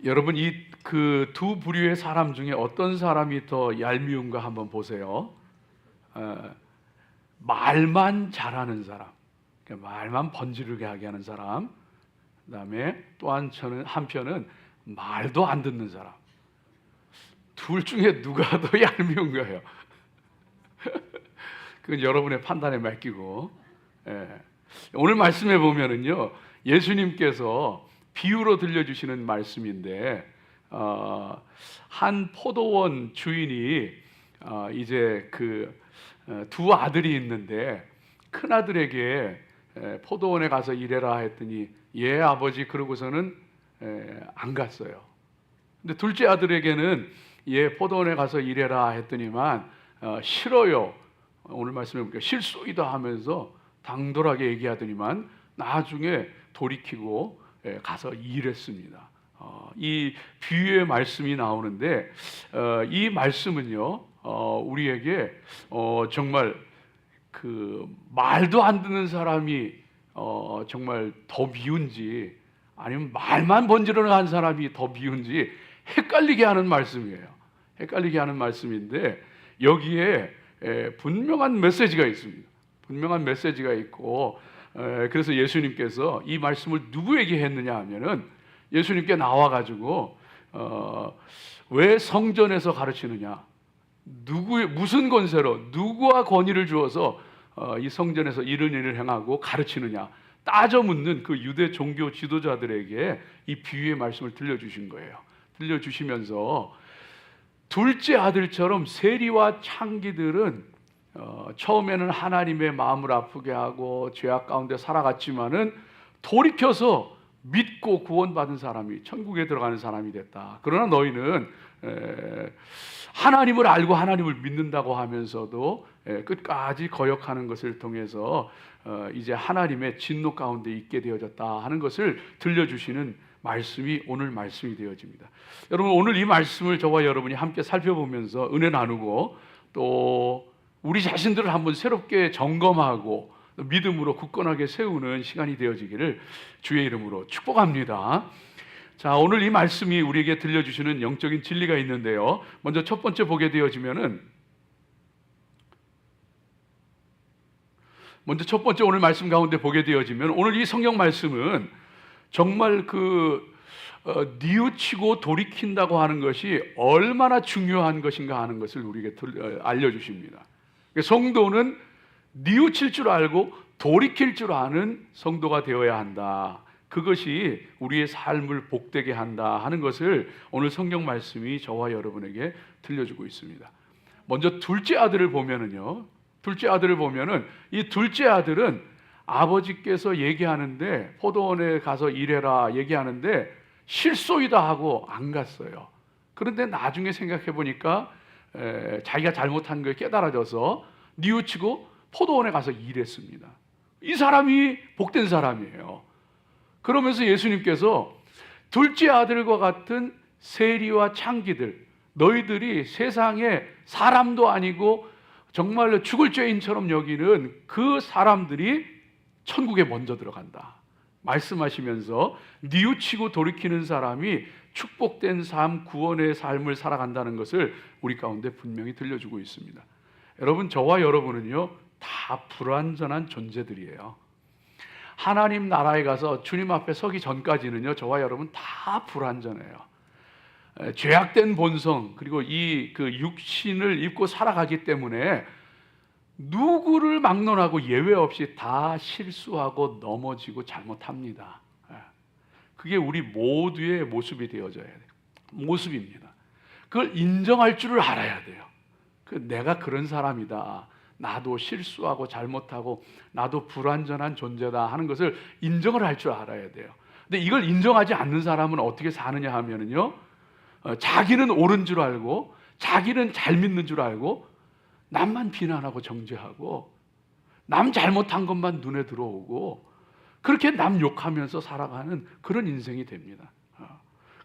여러분 이 그 두 부류의 사람 중에 어떤 사람이 더 얄미운가 한번 보세요. 말만 잘하는 사람, 그러니까 말만 번지르게 하게 하는 사람. 그다음에 또 한편은 말도 안 듣는 사람. 둘 중에 누가 더 얄미운 거예요? 그건 여러분의 판단에 맡기고. 오늘 말씀해 보면은요, 예수님께서 비유로 들려주시는 말씀인데, 한 포도원 주인이 이제 두 아들이 있는데, 큰 아들에게 포도원에 가서 일해라 했더니 예 아버지 그러고서는 안 갔어요. 근데 둘째 아들에게는 예 포도원에 가서 일해라 했더니만 싫어요. 오늘 말씀해 볼게요. 실소이다 하면서 당돌하게 얘기하더니만 나중에 돌이키고 가서 일했습니다. 이 비유의 말씀이 나오는데 이 말씀은요 우리에게 정말 그 말도 안 듣는 사람이 정말 더 미운지 아니면 말만 번지르르 한 사람이 더 미운지 헷갈리게 하는 말씀이에요. 헷갈리게 하는 말씀인데 여기에 분명한 메시지가 있습니다. 분명한 메시지가 있고 그래서 예수님께서 이 말씀을 누구에게 했느냐 하면은 예수님께 나와가지고 왜 성전에서 가르치느냐, 무슨 권세로 누구와 권위를 주어서 이 성전에서 이런 일을 행하고 가르치느냐 따져 묻는 그 유대 종교 지도자들에게 이 비유의 말씀을 들려주신 거예요. 들려주시면서 둘째 아들처럼 세리와 창기들은 처음에는 하나님의 마음을 아프게 하고 죄악 가운데 살아갔지만은 돌이켜서 믿고 구원받은 사람이 천국에 들어가는 사람이 됐다. 그러나 너희는 하나님을 알고 하나님을 믿는다고 하면서도 끝까지 거역하는 것을 통해서 이제 하나님의 진노 가운데 있게 되어졌다 하는 것을 들려주시는 말씀이 오늘 말씀이 되어집니다. 여러분 오늘 이 말씀을 저와 여러분이 함께 살펴보면서 은혜 나누고 또 우리 자신들을 한번 새롭게 점검하고 믿음으로 굳건하게 세우는 시간이 되어지기를 주의 이름으로 축복합니다. 자, 오늘 이 말씀이 우리에게 들려주시는 영적인 진리가 있는데요. 먼저 첫 번째 보게 되어지면은 첫 번째 오늘 말씀 가운데 보게 되어지면 오늘 이 성경 말씀은 정말 뉘우치고 돌이킨다고 하는 것이 얼마나 중요한 것인가 하는 것을 우리에게 알려주십니다. 성도는 뉘우칠 줄 알고 돌이킬 줄 아는 성도가 되어야 한다. 그것이 우리의 삶을 복되게 한다 하는 것을 오늘 성경 말씀이 저와 여러분에게 들려주고 있습니다. 먼저 둘째 아들을 보면은요. 이 둘째 아들은 아버지께서 얘기하는데 포도원에 가서 일해라 얘기하는데 실소이다 하고 안 갔어요. 그런데 나중에 생각해 보니까 자기가 잘못한 걸 깨달아져서 뉘우치고 포도원에 가서 일했습니다. 이 사람이 복된 사람이에요. 그러면서 예수님께서 둘째 아들과 같은 세리와 창기들, 너희들이 세상에 사람도 아니고 정말로 죽을 죄인처럼 여기는 그 사람들이 천국에 먼저 들어간다 말씀하시면서 뉘우치고 돌이키는 사람이 축복된 삶, 구원의 삶을 살아간다는 것을 우리 가운데 분명히 들려주고 있습니다. 여러분, 저와 여러분은요 다 불완전한 존재들이에요. 하나님 나라에 가서 주님 앞에 서기 전까지는요 저와 여러분 다 불완전해요. 죄악된 본성 그리고 이 육신을 입고 살아가기 때문에 누구를 막론하고 예외 없이 다 실수하고 넘어지고 잘못합니다. 그게 우리 모두의 모습이 되어져야 돼요. 모습입니다. 그걸 인정할 줄을 알아야 돼요. 내가 그런 사람이다. 나도 실수하고 잘못하고 나도 불완전한 존재다 하는 것을 인정을 할 줄 알아야 돼요. 근데 이걸 인정하지 않는 사람은 어떻게 사느냐 하면은요, 자기는 옳은 줄 알고 자기는 잘 믿는 줄 알고 남만 비난하고 정죄하고 남 잘못한 것만 눈에 들어오고 그렇게 남 욕하면서 살아가는 그런 인생이 됩니다.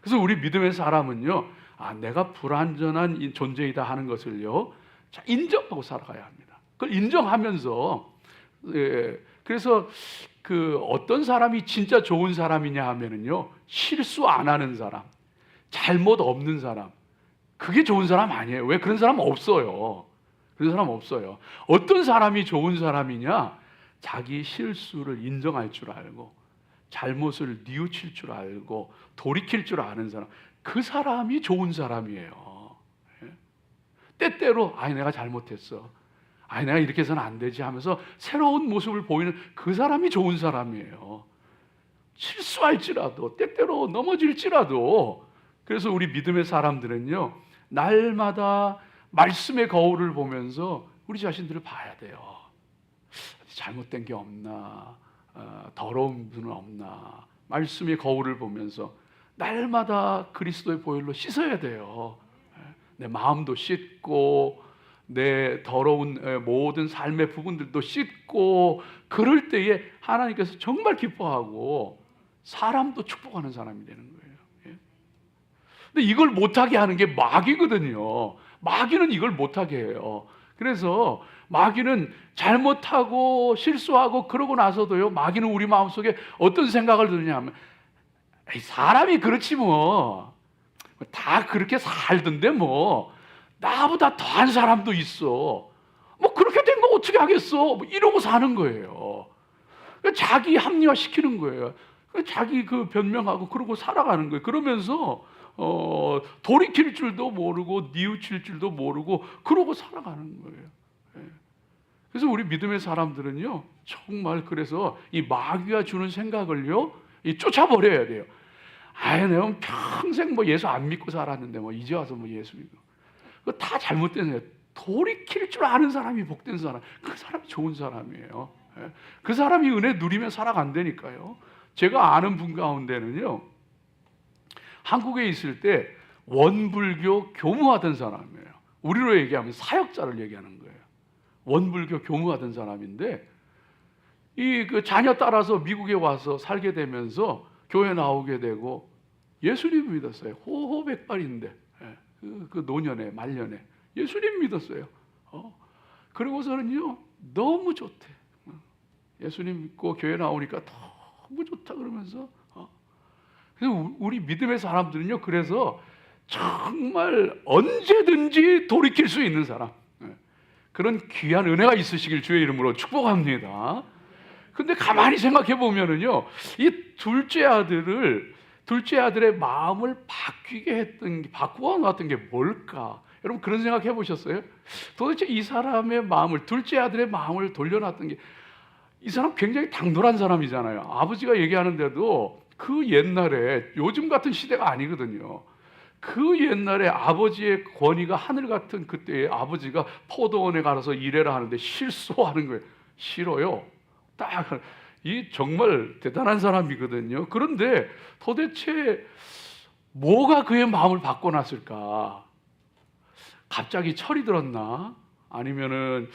그래서 우리 믿음의 사람은요, 내가 불완전한 존재이다 하는 것을요 인정하고 살아가야 합니다. 그걸 인정하면서 그래서 어떤 사람이 진짜 좋은 사람이냐 하면은요 실수 안 하는 사람, 잘못 없는 사람, 그게 좋은 사람 아니에요. 왜? 그런 사람 없어요. 그런 사람 없어요. 어떤 사람이 좋은 사람이냐? 자기 실수를 인정할 줄 알고 잘못을 뉘우칠 줄 알고 돌이킬 줄 아는 사람, 그 사람이 좋은 사람이에요. 때때로 아이 내가 잘못했어, 아이 내가 이렇게 해서는 안 되지 하면서 새로운 모습을 보이는 그 사람이 좋은 사람이에요. 실수할지라도 때때로 넘어질지라도. 그래서 우리 믿음의 사람들은요, 날마다 말씀의 거울을 보면서 우리 자신들을 봐야 돼요. 잘못된 게 없나, 더러운 분은 없나. 말씀의 거울을 보면서 날마다 그리스도의 보혈로 씻어야 돼요. 내 마음도 씻고 내 더러운 모든 삶의 부분들도 씻고, 그럴 때에 하나님께서 정말 기뻐하고 사람도 축복하는 사람이 되는 거예요. 근데 이걸 못하게 하는 게 마귀거든요. 마귀는 이걸 못하게 해요. 그래서 마귀는 잘못하고 실수하고 그러고 나서도요, 마귀는 우리 마음속에 어떤 생각을 드느냐 하면, 사람이 그렇지 뭐, 다 그렇게 살던데 뭐 나보다 더한 사람도 있어, 뭐 그렇게 된 거 어떻게 하겠어, 뭐 이러고 사는 거예요. 자기 합리화시키는 거예요. 자기 그 변명하고 그러고 살아가는 거예요. 그러면서 돌이킬 줄도 모르고 뉘우칠 줄도 모르고 그러고 살아가는 거예요. 그래서 우리 믿음의 사람들은요, 정말 그래서 이 마귀가 주는 생각을요, 쫓아버려야 돼요. 아예 내가 평생 뭐 예수 안 믿고 살았는데 뭐 이제 와서 뭐 예수 믿고, 그거 다 잘못된 거예요. 돌이킬 줄 아는 사람이 복된 사람, 그 사람이 좋은 사람이에요. 그 사람이 은혜 누리며 살아간다니까요. 제가 아는 분 가운데는요, 한국에 있을 때 원불교 교무하던 사람이에요. 우리로 얘기하면 사역자를 얘기하는 거예요. 원불교 교무하던 사람인데, 이 그 자녀 따라서 미국에 와서 살게 되면서 교회 나오게 되고 예수님 믿었어요. 호호백발인데, 그 노년에 말년에 예수님 믿었어요. 그리고서는요, 너무 좋대. 예수님 믿고 교회 나오니까 너무 좋다 그러면서. 그래서 우리 믿음의 사람들은요, 그래서 정말 언제든지 돌이킬 수 있는 사람, 그런 귀한 은혜가 있으시길 주의 이름으로 축복합니다. 근데 가만히 생각해 보면은요, 이 둘째 아들의 마음을 바꾸어 놨던 게 뭘까? 여러분 그런 생각 해보셨어요? 도대체 이 사람의 마음을, 둘째 아들의 마음을 돌려놨던 게, 이 사람 굉장히 당돌한 사람이잖아요. 아버지가 얘기하는데도 그 옛날에, 요즘 같은 시대가 아니거든요. 그 옛날에 아버지의 권위가 하늘 같은 그때에 아버지가 포도원에 가서 일해라 하는데 실소하는 거예요. 싫어요. 딱, 이 정말 대단한 사람이거든요. 그런데 도대체 뭐가 그의 마음을 바꿔놨을까? 갑자기 철이 들었나? 아니면은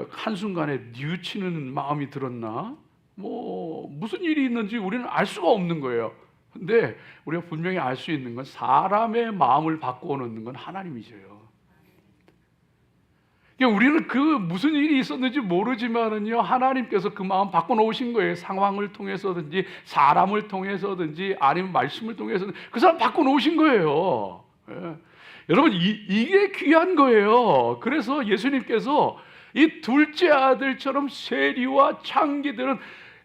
한순간에 뉘우치는 마음이 들었나? 뭐 무슨 일이 있는지 우리는 알 수가 없는 거예요. 근데 우리가 분명히 알 수 있는 건, 사람의 마음을 바꿔놓는 건 하나님이세요. 우리는 그 무슨 일이 있었는지 모르지만은요, 하나님께서 그 마음 바꿔놓으신 거예요. 상황을 통해서든지 사람을 통해서든지 아니면 말씀을 통해서든지 그 사람 바꿔놓으신 거예요. 여러분 이게 귀한 거예요. 그래서 예수님께서 이 둘째 아들처럼 세리와 창기들은,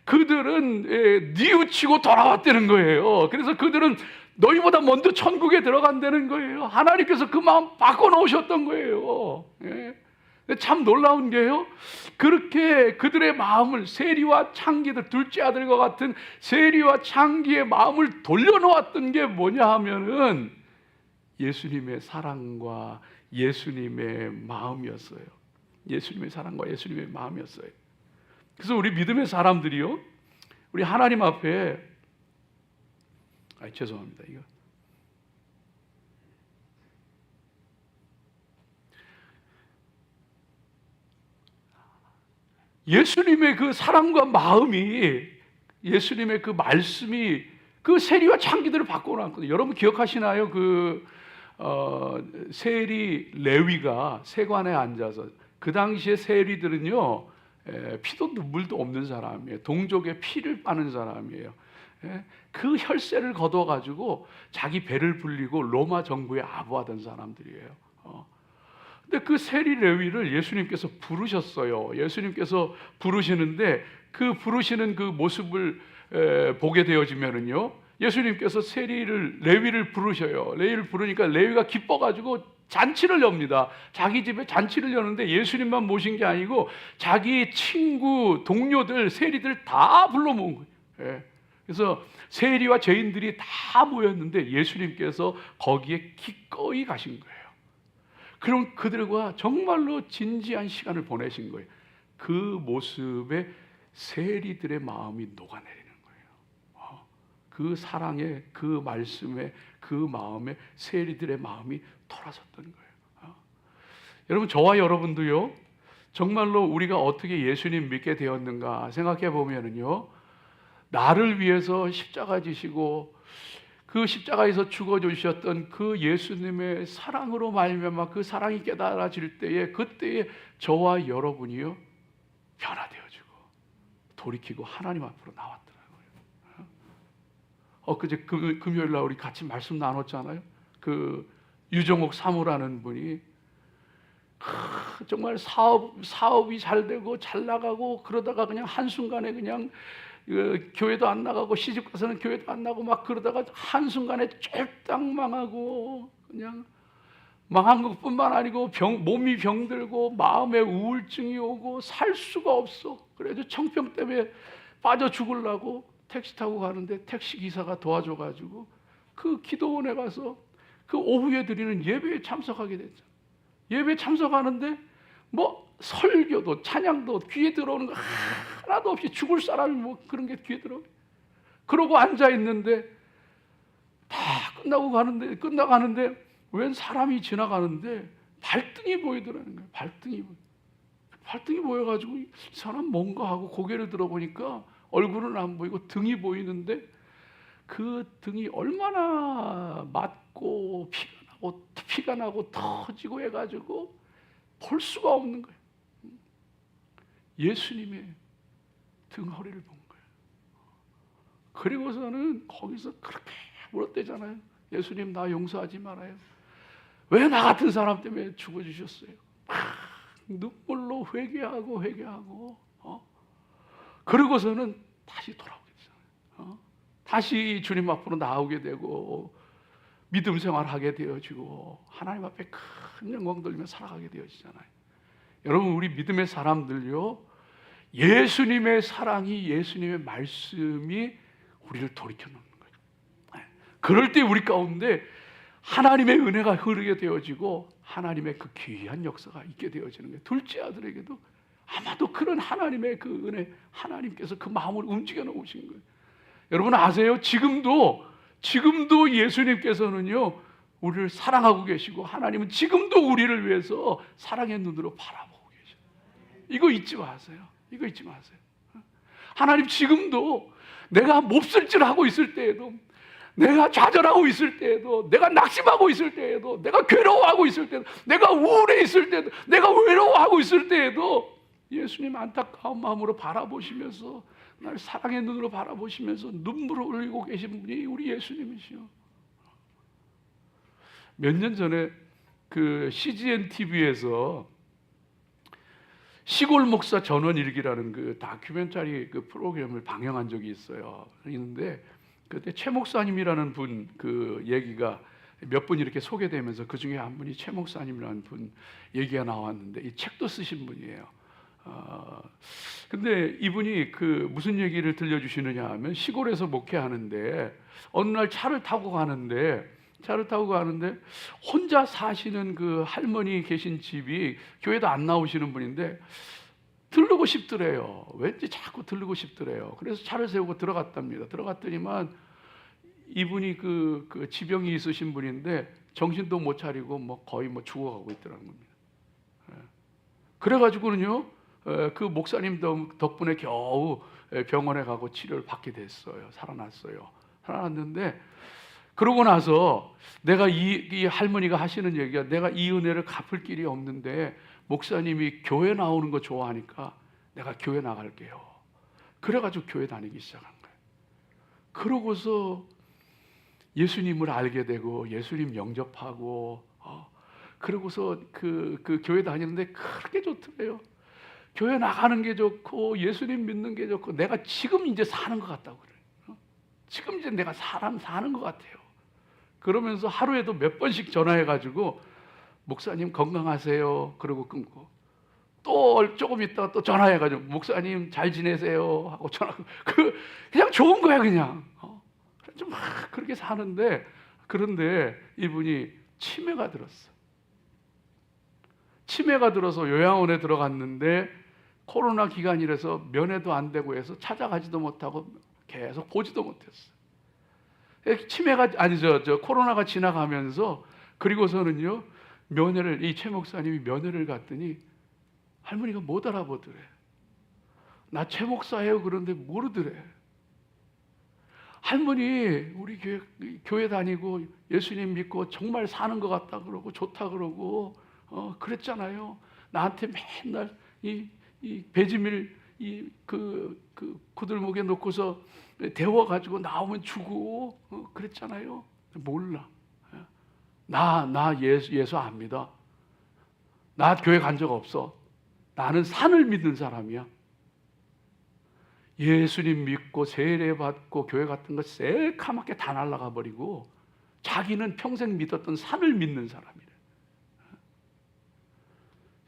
그들은 뉘우치고 돌아왔다는 거예요. 그래서 그들은 너희보다 먼저 천국에 들어간다는 거예요. 하나님께서 그 마음 바꿔놓으셨던 거예요. 참 놀라운 게요, 그렇게 그들의 마음을, 세리와 창기들, 둘째 아들과 같은 세리와 창기의 마음을 돌려놓았던 게 뭐냐 하면은 예수님의 사랑과 예수님의 마음이었어요. 예수님의 사랑과 예수님의 마음이었어요. 그래서 우리 믿음의 사람들이요, 우리 하나님 앞에, 죄송합니다, 이거 예수님의 그 사랑과 마음이, 예수님의 그 말씀이 그 세리와 창기들을 바꿔놨거든요. 여러분 기억하시나요? 세리 레위가 세관에 앉아서, 그 당시에 세리들은요, 피도 눈물도 없는 사람이에요. 동족의 피를 빠는 사람이에요. 예? 그 혈세를 거둬가지고 자기 배를 불리고 로마 정부에 아부하던 사람들이에요. 근데 그 세리 레위를 예수님께서 부르셨어요. 예수님께서 부르시는데 그 부르시는 그 모습을 보게 되어지면은요, 예수님께서 레위를 부르셔요. 레위를 부르니까 레위가 기뻐가지고 잔치를 엽니다. 자기 집에 잔치를 여는데 예수님만 모신 게 아니고 자기 친구, 동료들, 세리들 다 불러 모은 거예요. 예. 그래서 세리와 죄인들이 다 모였는데 예수님께서 거기에 기꺼이 가신 거예요. 그럼 그들과 정말로 진지한 시간을 보내신 거예요. 그 모습에 세리들의 마음이 녹아내리는 거예요. 그 사랑에, 그 말씀에, 그 마음에 세리들의 마음이 돌아섰던 거예요. 여러분, 저와 여러분도요, 정말로 우리가 어떻게 예수님 믿게 되었는가 생각해 보면은요, 나를 위해서 십자가 지시고 그 십자가에서 죽어주셨던 그 예수님의 사랑으로 말미암아 그 사랑이 깨달아질 때에, 그때에 저와 여러분이요 변화되어지고 돌이키고 하나님 앞으로 나왔더라고요. 엊그제 금요일 날 우리 같이 말씀 나눴잖아요. 그 유정옥 사모라는 분이 정말 사업이 잘 되고 잘 나가고 그러다가 그냥 한순간에 그냥 교회도 안 나가고 시집 가서는 교회도 안 나가고 막 그러다가 한순간에 쫄딱 망하고 그냥 망한 것뿐만 아니고 몸이 병들고 마음에 우울증이 오고 살 수가 없어. 그래서 청평 때문에 빠져 죽으려고 택시 타고 가는데 택시 기사가 도와줘가지고 그 기도원에 가서 그 오후에 드리는 예배에 참석하게 됐죠. 예배에 참석하는데 뭐 설교도 찬양도 귀에 들어오는 거 하나도 없이 죽을 사람이 뭐 그런 게 귀에 들어오게. 그러고 앉아 있는데 다 끝나고 가는데 웬 사람이 지나가는데 발등이 보이더라는 거예요. 발등이 보여가지고 이 사람 뭔가 하고 고개를 들어보니까 얼굴은 안 보이고 등이 보이는데 그 등이 얼마나 맞고 피가 나고 터지고 해가지고 볼 수가 없는 거예요. 예수님의 등허리를 본 거예요. 그리고서는 거기서 그렇게 물었대잖아요. 예수님, 나 용서하지 말아요. 왜 나 같은 사람 때문에 죽어주셨어요? 눈물로 회개하고 그러고서는 다시 돌아오게 되잖아요. 다시 주님 앞으로 나오게 되고 믿음 생활하게 되어지고 하나님 앞에 큰 영광 돌리며 살아가게 되어지잖아요. 여러분, 우리 믿음의 사람들요, 예수님의 사랑이, 예수님의 말씀이 우리를 돌이켜 놓는 거예요. 그럴 때 우리 가운데 하나님의 은혜가 흐르게 되어지고 하나님의 그 귀한 역사가 있게 되어지는 거예요. 둘째 아들에게도 아마도 그런 하나님의 그 은혜, 하나님께서 그 마음을 움직여 놓으신 거예요. 여러분 아세요? 지금도 예수님께서는요 우리를 사랑하고 계시고 하나님은 지금도 우리를 위해서 사랑의 눈으로 바라보고 계셔요. 이거 잊지 마세요. 하나님 지금도 내가 몹쓸 하고 있을 때에도, 내가 좌절하고 있을 때에도, 내가 낙심하고 있을 때에도, 내가 괴로워하고 있을 때에도, 내가 우울해 있을 때에도, 내가 외로워하고 있을 때에도 예수님 안타까운 마음으로 바라보시면서, 날 사랑의 눈으로 바라보시면서 눈물을 흘리고 계신 분이 우리 예수님이시요. 몇 년 전에 그 CGN TV에서 시골 목사 전원 일기라는 그 다큐멘터리 그 프로그램을 방영한 적이 있는데 그때 최 목사님이라는 분 그 얘기가 몇 분 이렇게 소개되면서 그 중에 한 분이 최 목사님이라는 분 얘기가 나왔는데 이 책도 쓰신 분이에요. 근데 이분이 그 무슨 얘기를 들려주시느냐 하면 시골에서 목회하는데 어느 날 차를 타고 가는데 혼자 사시는 그 할머니 계신 집이 교회도 안 나오시는 분인데 들르고 싶더래요. 왠지 자꾸 들르고 싶더래요. 그래서 차를 세우고 들어갔답니다. 들어갔더니만 이분이 그 지병이 있으신 분인데 정신도 못 차리고 뭐 거의 뭐 죽어가고 있더라는 겁니다. 그래가지고는요 그 목사님 덕분에 겨우 병원에 가고 치료를 받게 됐어요. 살아났는데 그러고 나서 내가 이 할머니가 하시는 얘기가, 내가 이 은혜를 갚을 길이 없는데 목사님이 교회 나오는 거 좋아하니까 내가 교회 나갈게요. 그래가지고 교회 다니기 시작한 거예요. 그러고서 예수님을 알게 되고 예수님 영접하고 그러고서 그 교회 다니는데 그렇게 좋더래요. 교회 나가는 게 좋고 예수님 믿는 게 좋고 내가 지금 이제 사는 것 같다고 그래요. 지금 이제 내가 사람 사는 것 같아요. 그러면서 하루에도 몇 번씩 전화해가지고 목사님 건강하세요. 그러고 끊고 또 조금 있다가 또 전화해가지고 목사님 잘 지내세요 하고 전화. 그냥 좋은 거야 그냥. 좀 막 그렇게 사는데 그런데 이분이 치매가 들었어. 치매가 들어서 요양원에 들어갔는데 코로나 기간이라서 면회도 안 되고 해서 찾아가지도 못하고 계속 보지도 못했어. 치매가 코로나가 지나가면서 그리고서는요 면회를 이 최 목사님이 면회를 갔더니 할머니가 못 알아보더래. 나 최 목사예요 그런데 모르더래. 할머니 우리 교회 다니고 예수님 믿고 정말 사는 것 같다 그러고 좋다 그러고 그랬잖아요. 나한테 맨날 이 배지밀 그 구들목에 놓고서 데워 가지고 나오면 주고 그랬잖아요. 몰라. 나 예수 안 믿어. 나 교회 간 적 없어. 나는 산을 믿는 사람이야. 예수님 믿고 세례 받고 교회 같은 거 새카맣게 다 날아가 버리고 자기는 평생 믿었던 산을 믿는 사람이래.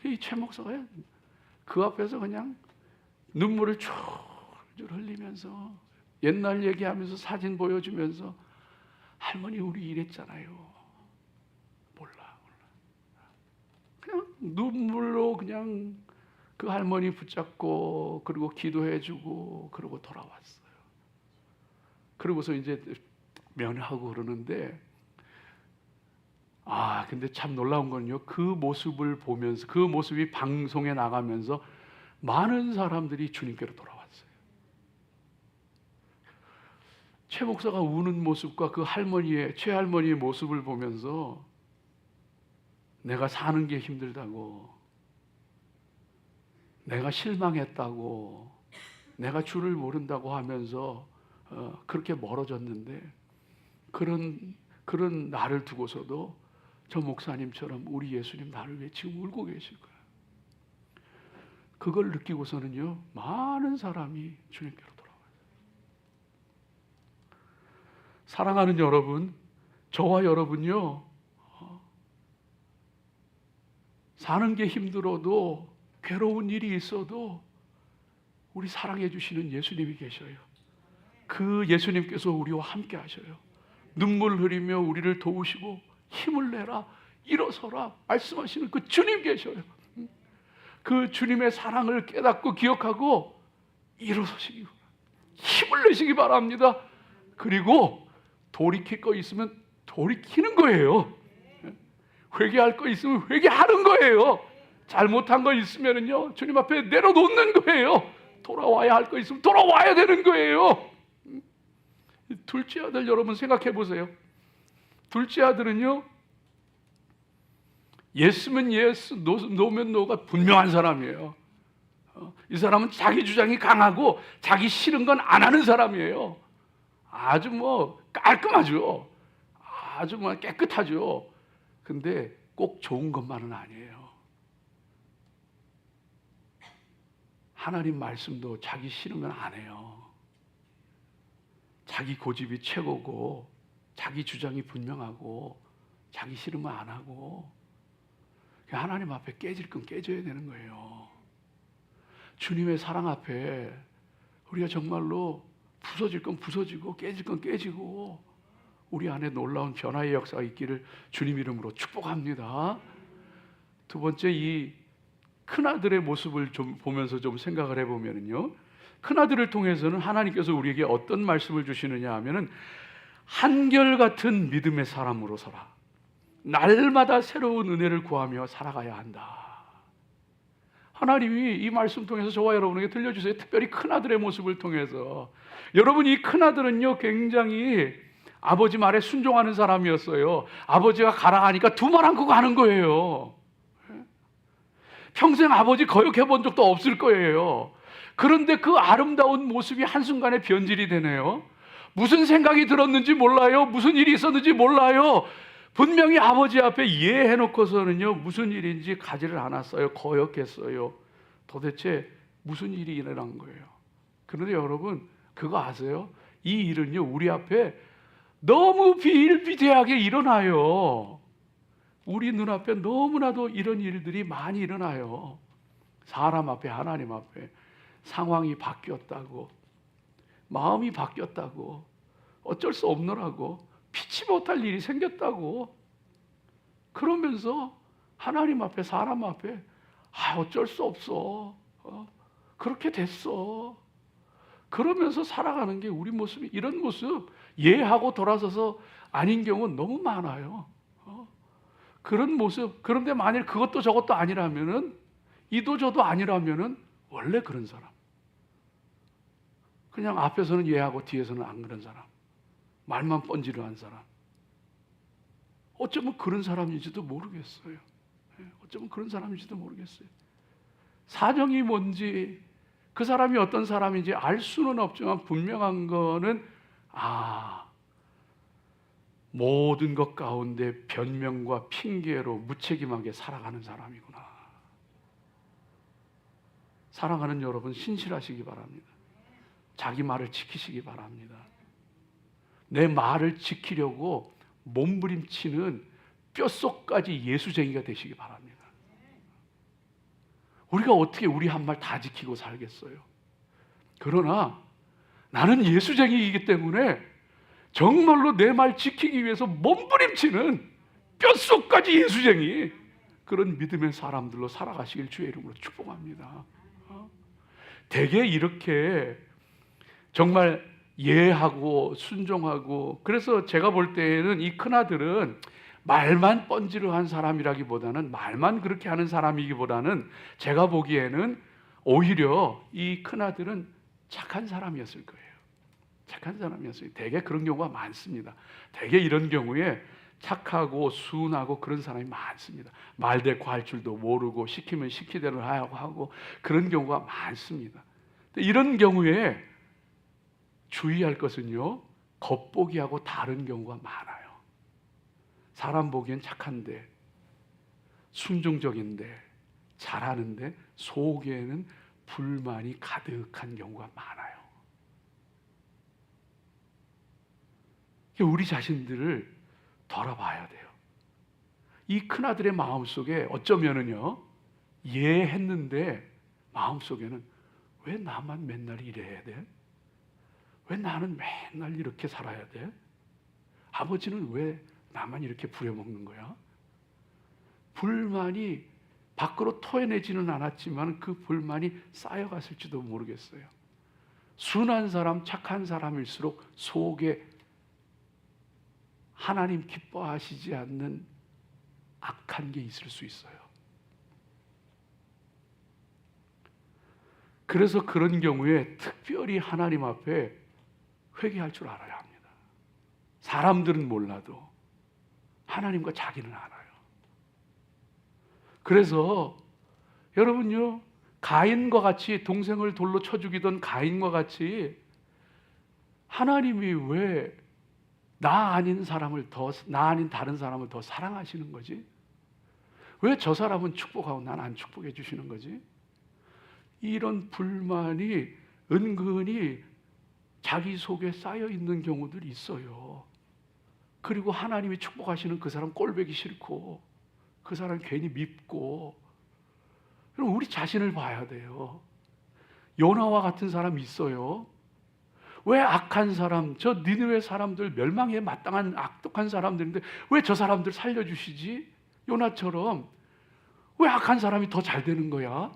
이 최 목사가 그 앞에서 그냥 눈물을 줄줄 흘리면서 옛날 얘기하면서 사진 보여주면서 할머니 우리 이랬잖아요. 몰라. 그냥 눈물로 그냥 그 할머니 붙잡고 그리고 기도해주고 그러고 돌아왔어요. 그러고서 이제 면회하고 그러는데 근데 참 놀라운 건요. 그 모습을 보면서 그 모습이 방송에 나가면서 많은 사람들이 주님께로 돌아왔어요. 최 목사가 우는 모습과 그 최 할머니의 모습을 보면서 내가 사는 게 힘들다고, 내가 실망했다고, 내가 주를 모른다고 하면서 그렇게 멀어졌는데 그런 나를 두고서도 저 목사님처럼 우리 예수님 나를 위해 지금 울고 계실 거예요. 그걸 느끼고서는요 많은 사람이 주님께로 돌아와요. 사랑하는 여러분, 저와 여러분요 사는 게 힘들어도 괴로운 일이 있어도 우리 사랑해 주시는 예수님이 계셔요. 그 예수님께서 우리와 함께 하셔요. 눈물 흘리며 우리를 도우시고 힘을 내라, 일어서라 말씀하시는 그 주님 계셔요. 그 주님의 사랑을 깨닫고 기억하고 일어서시기, 힘을 내시기 바랍니다. 그리고 돌이킬 거 있으면 돌이키는 거예요. 회개할 거 있으면 회개하는 거예요. 잘못한 거 있으면요 주님 앞에 내려놓는 거예요. 돌아와야 할 거 있으면 돌아와야 되는 거예요. 둘째 아들 여러분 생각해 보세요. 둘째 아들은요 예스면 예스, 노면 노가 분명한 사람이에요. 이 사람은 자기 주장이 강하고 자기 싫은 건 안 하는 사람이에요. 아주 깔끔하죠. 아주 깨끗하죠. 근데 꼭 좋은 것만은 아니에요. 하나님 말씀도 자기 싫으면 안 해요. 자기 고집이 최고고 자기 주장이 분명하고 자기 싫으면 안 하고 하나님 앞에 깨질 건 깨져야 되는 거예요. 주님의 사랑 앞에 우리가 정말로 부서질 건 부서지고 깨질 건 깨지고 우리 안에 놀라운 변화의 역사가 있기를 주님 이름으로 축복합니다. 두 번째, 이 큰아들의 모습을 좀 보면서 좀 생각을 해보면요, 큰아들을 통해서는 하나님께서 우리에게 어떤 말씀을 주시느냐 하면은 한결같은 믿음의 사람으로 서라. 날마다 새로운 은혜를 구하며 살아가야 한다. 하나님이 이 말씀 통해서 저와 여러분에게 들려주세요. 특별히 큰아들의 모습을 통해서. 여러분, 이 큰아들은요 굉장히 아버지 말에 순종하는 사람이었어요. 아버지가 가라 하니까 두 말 안고 가는 거예요. 평생 아버지 거역해 본 적도 없을 거예요. 그런데 그 아름다운 모습이 한순간에 변질이 되네요. 무슨 생각이 들었는지 몰라요. 무슨 일이 있었는지 몰라요. 분명히 아버지 앞에 예해놓고서는요, 무슨 일인지 가지를 않았어요. 거역했어요. 도대체 무슨 일이 일어난 거예요. 그런데 여러분, 그거 아세요? 이 일은요, 우리 앞에 너무 비일비재하게 일어나요. 우리 눈앞에 너무나도 이런 일들이 많이 일어나요. 사람 앞에, 하나님 앞에 상황이 바뀌었다고, 마음이 바뀌었다고, 어쩔 수 없노라고, 피치 못할 일이 생겼다고, 그러면서 하나님 앞에, 사람 앞에 어쩔 수 없어, 그렇게 됐어, 그러면서 살아가는 게 우리 모습이, 이런 모습 예하고 돌아서서 아닌 경우는 너무 많아요. 그런 모습. 그런데 만일 그것도 저것도 아니라면은, 이도 저도 아니라면은 원래 그런 사람, 그냥 앞에서는 예하고 뒤에서는 안 그런 사람, 말만 번지르한 사람, 어쩌면 그런 사람인지도 모르겠어요. 어쩌면 그런 사람인지도 모르겠어요. 사정이 뭔지, 그 사람이 어떤 사람인지 알 수는 없지만 분명한 거는 모든 것 가운데 변명과 핑계로 무책임하게 살아가는 사람이구나. 사랑하는 여러분, 신실하시기 바랍니다. 자기 말을 지키시기 바랍니다. 내 말을 지키려고 몸부림치는 뼛속까지 예수쟁이가 되시기 바랍니다. 우리가 어떻게 우리 한 말 다 지키고 살겠어요? 그러나 나는 예수쟁이이기 때문에 정말로 내 말 지키기 위해서 몸부림치는 뼛속까지 예수쟁이, 그런 믿음의 사람들로 살아가시길 주의 이름으로 축복합니다. 대개 이렇게 정말 예하고 순종하고, 그래서 제가 볼 때에는 이 큰아들은 말만 번지르한 사람이라기보다는, 말만 그렇게 하는 사람이기보다는 제가 보기에는 오히려 이 큰아들은 착한 사람이었을 거예요. 착한 사람이었어요. 대개 그런 경우가 많습니다. 대개 이런 경우에 착하고 순하고 그런 사람이 많습니다. 말대꾸 할 줄도 모르고 시키면 시키대로 하고 그런 경우가 많습니다. 이런 경우에 주의할 것은요, 겉보기하고 다른 경우가 많아요. 사람 보기엔 착한데, 순종적인데, 잘하는데 속에는 불만이 가득한 경우가 많아요. 우리 자신들을 돌아봐야 돼요. 이 큰아들의 마음속에 어쩌면은요, 예했는데 마음속에는 왜 나만 맨날 이래야 돼? 왜 나는 맨날 이렇게 살아야 돼? 아버지는 왜 나만 이렇게 부려먹는 거야? 불만이 밖으로 토해내지는 않았지만 그 불만이 쌓여갔을지도 모르겠어요. 순한 사람, 착한 사람일수록 속에 하나님 기뻐하시지 않는 악한 게 있을 수 있어요. 그래서 그런 경우에 특별히 하나님 앞에 회개할 줄 알아야 합니다. 사람들은 몰라도 하나님과 자기는 알아요. 그래서 여러분요, 가인과 같이, 동생을 돌로 쳐 죽이던 가인과 같이 하나님이 왜 나 아닌 다른 사람을 더 사랑하시는 거지? 왜 저 사람은 축복하고 난 안 축복해 주시는 거지? 이런 불만이 은근히 자기 속에 쌓여 있는 경우들이 있어요. 그리고 하나님이 축복하시는 그 사람 꼴보기 싫고, 그 사람 괜히 밉고. 그럼 우리 자신을 봐야 돼요. 요나와 같은 사람이 있어요. 왜 악한 사람, 저 니느웨 사람들 멸망에 마땅한 악독한 사람들인데 왜 저 사람들 살려주시지? 요나처럼 왜 악한 사람이 더 잘 되는 거야?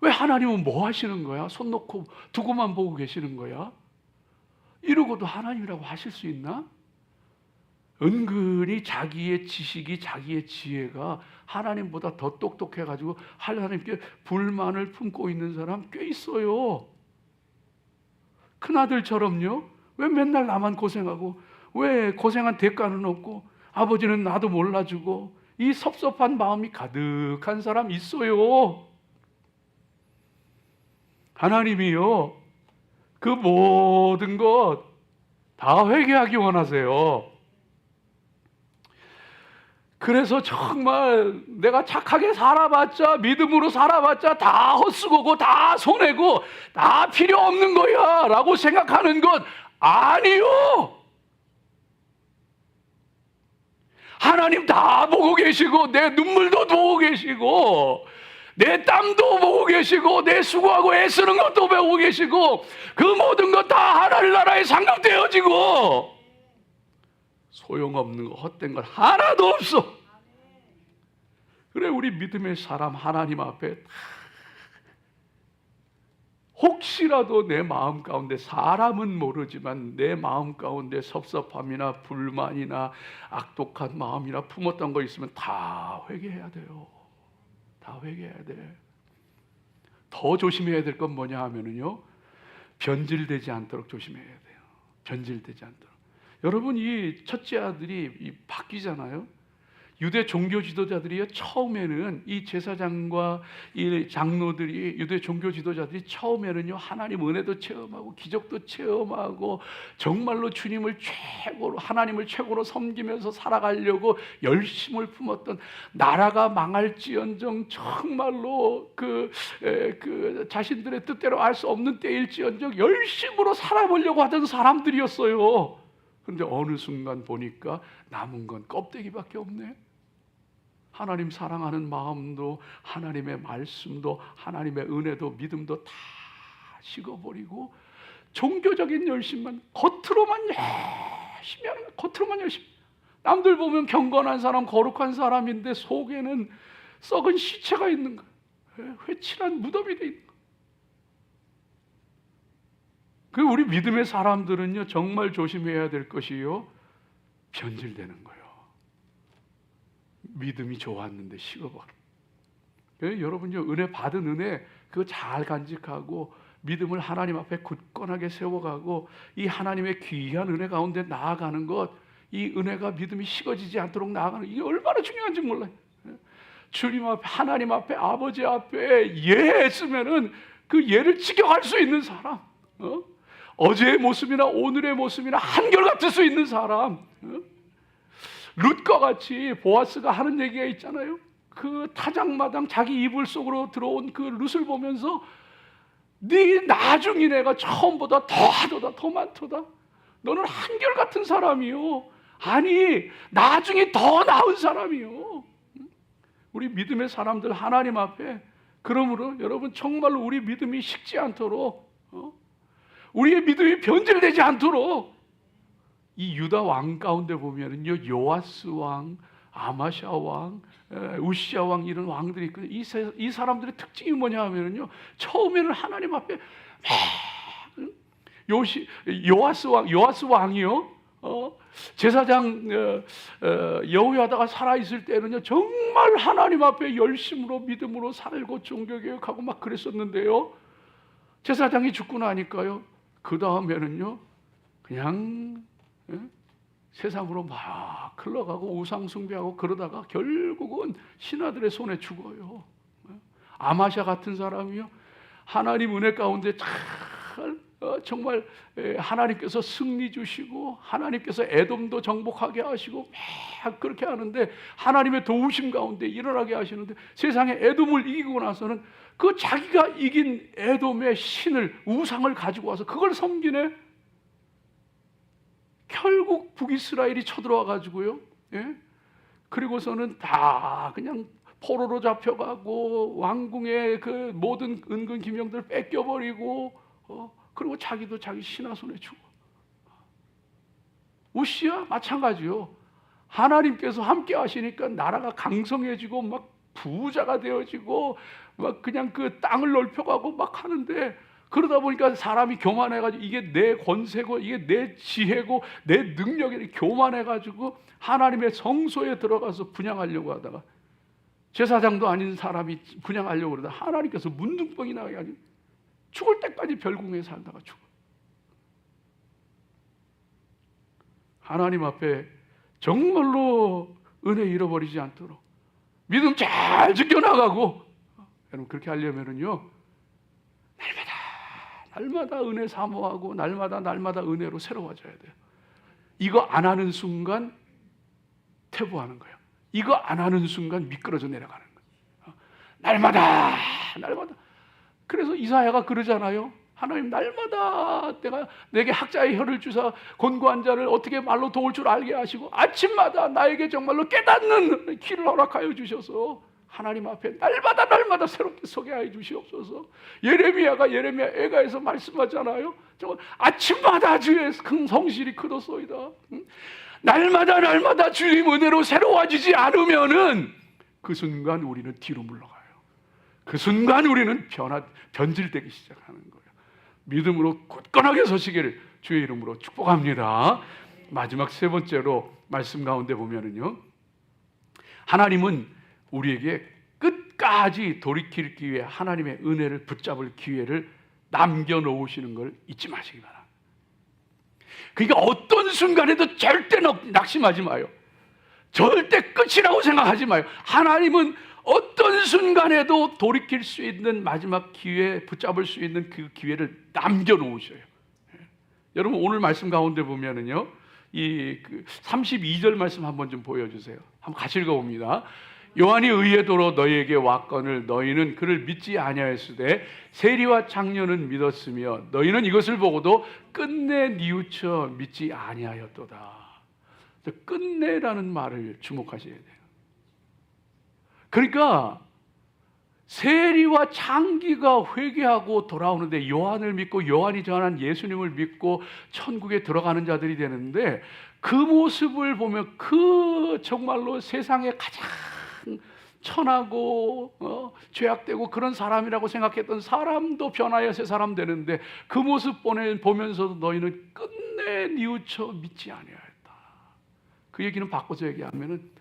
왜 하나님은 뭐 하시는 거야? 손 놓고 두고만 보고 계시는 거야? 이러고도 하나님이라고 하실 수 있나? 은근히 자기의 지식이, 자기의 지혜가 하나님보다 더 똑똑해가지고 하나님께 불만을 품고 있는 사람 꽤 있어요. 큰아들처럼요. 왜 맨날 나만 고생하고, 왜 고생한 대가는 없고, 아버지는 나도 몰라주고, 이 섭섭한 마음이 가득한 사람 있어요. 하나님이요, 그 모든 것 다 회개하기 원하세요. 그래서 정말 내가 착하게 살아봤자, 믿음으로 살아봤자 다 헛수고고 다 손해고 다 필요 없는 거야 라고 생각하는 것 아니요. 하나님 다 보고 계시고 내 눈물도 보고 계시고 내 땀도 보고 계시고 내 수고하고 애쓰는 것도 보고 계시고 그 모든 것 다 하나님 나라에 상급되어지고 소용없는 거, 헛된 것 하나도 없어. 그래, 우리 믿음의 사람 하나님 앞에 혹시라도 내 마음 가운데, 사람은 모르지만 내 마음 가운데 섭섭함이나 불만이나 악독한 마음이나 품었던 거 있으면 다 회개해야 돼요. 다 회개해야 돼. 더 조심해야 될 건 뭐냐 하면은요, 변질되지 않도록 조심해야 돼요. 변질되지 않도록. 여러분, 이 첫째 아들이 바뀌잖아요. 유대 종교 지도자들이요, 처음에는 이 제사장과 이 장로들이, 유대 종교 지도자들이 처음에는요, 하나님 은혜도 체험하고 기적도 체험하고 정말로 주님을 최고로, 하나님을 최고로 섬기면서 살아가려고 열심을 품었던, 나라가 망할지언정 정말로 그 자신들의 뜻대로 알 수 없는 때일지언정 열심으로 살아보려고 하던 사람들이었어요. 그런데 어느 순간 보니까 남은 건 껍데기밖에 없네. 하나님 사랑하는 마음도, 하나님의 말씀도, 하나님의 은혜도, 믿음도 다 식어버리고 종교적인 열심만, 겉으로만 열심히 하는 거야. 겉으로만 열심히. 남들 보면 경건한 사람, 거룩한 사람인데 속에는 썩은 시체가 있는 거야. 회칠한 무덤이 돼 있는 거야. 그 우리 믿음의 사람들은요, 정말 조심해야 될 것이요, 변질되는 거예요. 믿음이 좋았는데 식어버려. 여러분요, 은혜 받은 은혜 그거 잘 간직하고 믿음을 하나님 앞에 굳건하게 세워가고 이 하나님의 귀한 은혜 가운데 나아가는 것, 이 은혜가 믿음이 식어지지 않도록 나아가는, 이게 얼마나 중요한지 몰라요. 주님 앞에, 하나님 앞에, 아버지 앞에 예했으면은 그 예를 지켜갈 수 있는 사람, 어제의 모습이나 오늘의 모습이나 한결같을 수 있는 사람, 룻과 같이 보아스가 하는 얘기가 있잖아요. 그 타작마당 자기 이불 속으로 들어온 그 룻을 보면서 네 나중에 내가 처음보다 더하도다, 더 많도다. 너는 한결같은 사람이요, 아니 나중에 더 나은 사람이요. 우리 믿음의 사람들 하나님 앞에, 그러므로 여러분 정말로 우리 믿음이 식지 않도록, 우리의 믿음이 변질되지 않도록, 이 유다 왕 가운데 보면은요, 요아스 왕, 아마샤 왕, 우시아 왕, 이런 왕들이 있거든요. 이 사람들의 특징이 뭐냐 하면은요, 처음에는 하나님 앞에 요아스 왕이요, 제사장 여호야다가 살아 있을 때는요, 정말 하나님 앞에 열심으로 믿음으로 살고 종교개혁하고 막 그랬었는데요, 제사장이 죽고 나니까요, 그 다음에는요, 그냥 세상으로 막 흘러가고 우상 숭배하고 그러다가 결국은 신하들의 손에 죽어요. 아마샤 같은 사람이요, 하나님 은혜 가운데 잘 정말 하나님께서 승리 주시고 하나님께서 에돔도 정복하게 하시고 막 그렇게 하는데, 하나님의 도우심 가운데 일어나게 하시는데, 세상에 에돔을 이기고 나서는 그 자기가 이긴 에돔의 신을, 우상을 가지고 와서 그걸 섬기네. 결국 북이스라엘이 쳐들어와 가지고요, 그리고서는 다 그냥 포로로 잡혀가고 왕궁의 그 모든 은근 기명들 뺏겨버리고, 그리고 자기도 자기 신하 손에 죽어. 우시야 마찬가지요. 하나님께서 함께 하시니까 나라가 강성해지고 막 부자가 되어지고 막 그냥 그 땅을 넓혀가고 막 하는데, 그러다 보니까 사람이 교만해가지고 이게 내 권세고 이게 내 지혜고 내 능력이 교만해가지고 하나님의 성소에 들어가서 분향하려고 하다가, 제사장도 아닌 사람이 분향하려고 그러다 하나님께서 문둥병이 나게 하니 죽을 때까지 별궁에 살다가 죽어. 하나님 앞에 정말로 은혜 잃어버리지 않도록 믿음 잘 지켜나가고, 여러분 그렇게 하려면은요, 날마다 은혜 사모하고 날마다 은혜로 새로워져야 돼요. 이거 안 하는 순간 퇴보하는 거예요. 이거 안 하는 순간 미끄러져 내려가는 거예요. 날마다. 그래서 이사야가 그러잖아요. 하나님, 날마다 내게 학자의 혀를 주사 곤고한 자를 어떻게 말로 도울 줄 알게 하시고 아침마다 나에게 정말로 깨닫는 귀를 허락하여 주셔서 하나님 앞에 날마다 새롭게 서게 하여 주시옵소서. 예레미야가 애가에서 말씀하잖아요. 정말 아침마다 주의 큰 성실이 크도소이다. 날마다 주님 은혜로 새로워지지 않으면은 그 순간 우리는 뒤로 물러가요. 그 순간 우리는 변질되기 시작하는 거예요. 믿음으로 굳건하게 서시기를 주의 이름으로 축복합니다. 마지막 세 번째로 말씀 가운데 보면은요, 하나님은 우리에게 끝까지 돌이킬 기회, 하나님의 은혜를 붙잡을 기회를 남겨놓으시는 걸 잊지 마시기 바랍니다. 그러니까 어떤 순간에도 절대 낙심하지 마요. 절대 끝이라고 생각하지 마요. 하나님은 어떤 순간에도 돌이킬 수 있는 마지막 기회, 붙잡을 수 있는 그 기회를 남겨놓으셔요. 여러분, 오늘 말씀 가운데 보면은요, 이 32절 말씀 한번 좀 보여주세요. 한번 같이 읽어봅니다. 요한이 의의도로 너희에게 왔거늘 너희는 그를 믿지 아니하였으되 세리와 장녀는 믿었으며 너희는 이것을 보고도 끝내 뉘우쳐 믿지 아니하였도다. 끝내라는 말을 주목하셔야 돼요. 그러니까 세리와 장기가 회개하고 돌아오는데 요한을 믿고 요한이 전한 예수님을 믿고 천국에 들어가는 자들이 되는데, 그 모습을 보면 그 정말로 세상에 가장 천하고 죄악되고 그런 사람이라고 생각했던 사람도 변하여 새 사람 되는데, 그 모습 보면서도 너희는 끝내 뉘우쳐 믿지 아니하였다. 그 얘기는 바꿔서 얘기하면은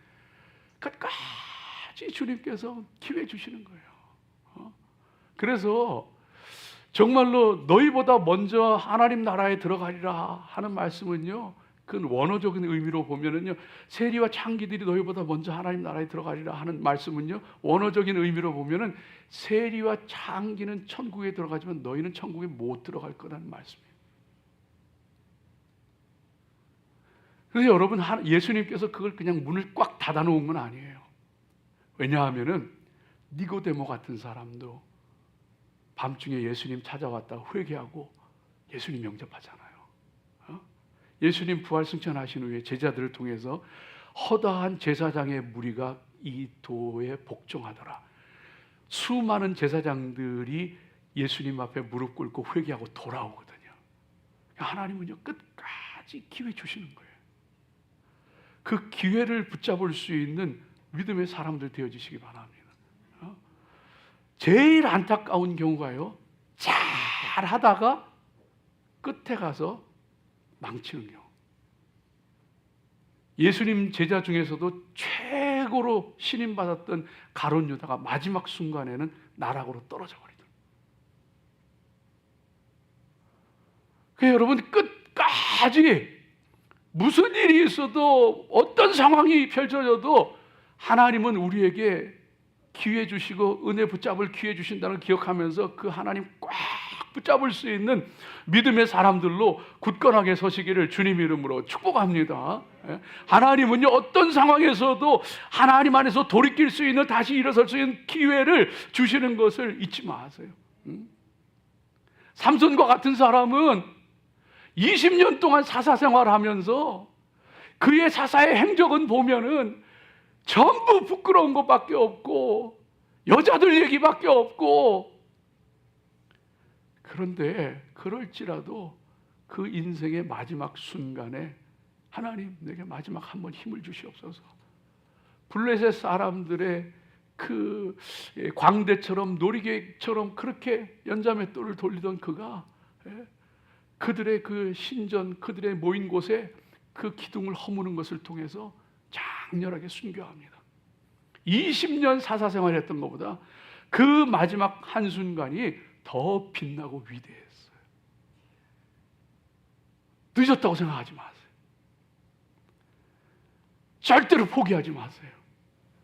끝까지 주님께서 기회 주시는 거예요. 그래서 정말로 너희보다 먼저 하나님 나라에 들어가리라 하는 말씀은요, 그 원어적인 의미로 보면은요, 세리와 창기들이 너희보다 먼저 하나님 나라에 들어가리라 하는 말씀은요, 원어적인 의미로 보면은 세리와 창기는 천국에 들어가지만 너희는 천국에 못 들어갈 거라는 말씀이에요. 그래서 여러분, 예수님께서 그걸 그냥 문을 꽉 닫아 놓은 건 아니에요. 왜냐하면은 니고데모 같은 사람도 밤중에 예수님 찾아왔다 회개하고 예수님 영접하잖아요. 예수님 부활 승천하신 후에 제자들을 통해서 허다한 제사장의 무리가 이 도에 복종하더라. 수많은 제사장들이 예수님 앞에 무릎 꿇고 회개하고 돌아오거든요. 하나님은요, 끝까지 기회 주시는 거예요. 그 기회를 붙잡을 수 있는 믿음의 사람들 되어주시기 바랍니다. 제일 안타까운 경우가요, 잘 하다가 끝에 가서 망치는 경우. 예수님 제자 중에서도 최고로 신임받았던 가룟 유다가 마지막 순간에는 나락으로 떨어져 버리더라고요. 그래서 여러분, 끝까지 무슨 일이 있어도 어떤 상황이 펼쳐져도 하나님은 우리에게 기회 주시고 은혜 붙잡을 기회 주신다는 걸 기억하면서 그 하나님 꽉 붙잡을 수 있는 믿음의 사람들로 굳건하게 서시기를 주님 이름으로 축복합니다. 하나님은요, 어떤 상황에서도 하나님 안에서 돌이킬 수 있는, 다시 일어설 수 있는 기회를 주시는 것을 잊지 마세요. 삼손과 같은 사람은 20년 동안 사사생활하면서 그의 사사의 행적은 보면은 전부 부끄러운 것밖에 없고 여자들 얘기밖에 없고, 그런데 그럴지라도 그 인생의 마지막 순간에 하나님, 내게 마지막 한번 힘을 주시옵소서. 블레셋 사람들의 그 광대처럼 놀이개처럼 그렇게 연자맷돌을 돌리던 그가 그들의 그 신전, 그들의 모인 곳에 그 기둥을 허무는 것을 통해서 장렬하게 순교합니다. 20년 사사생활했던 것보다 그 마지막 한순간이 더 빛나고 위대했어요. 늦었다고 생각하지 마세요. 절대로 포기하지 마세요.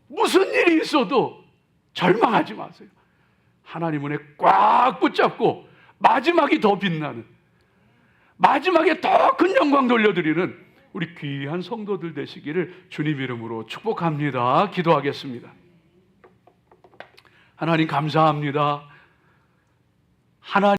무슨 일이 있어도 절망하지 마세요. 하나님 은혜 꽉 붙잡고 마지막이 더 빛나는, 마지막에 더 큰 영광 돌려드리는 우리 귀한 성도들 되시기를 주님 이름으로 축복합니다. 기도하겠습니다. 하나님 감사합니다. 하나님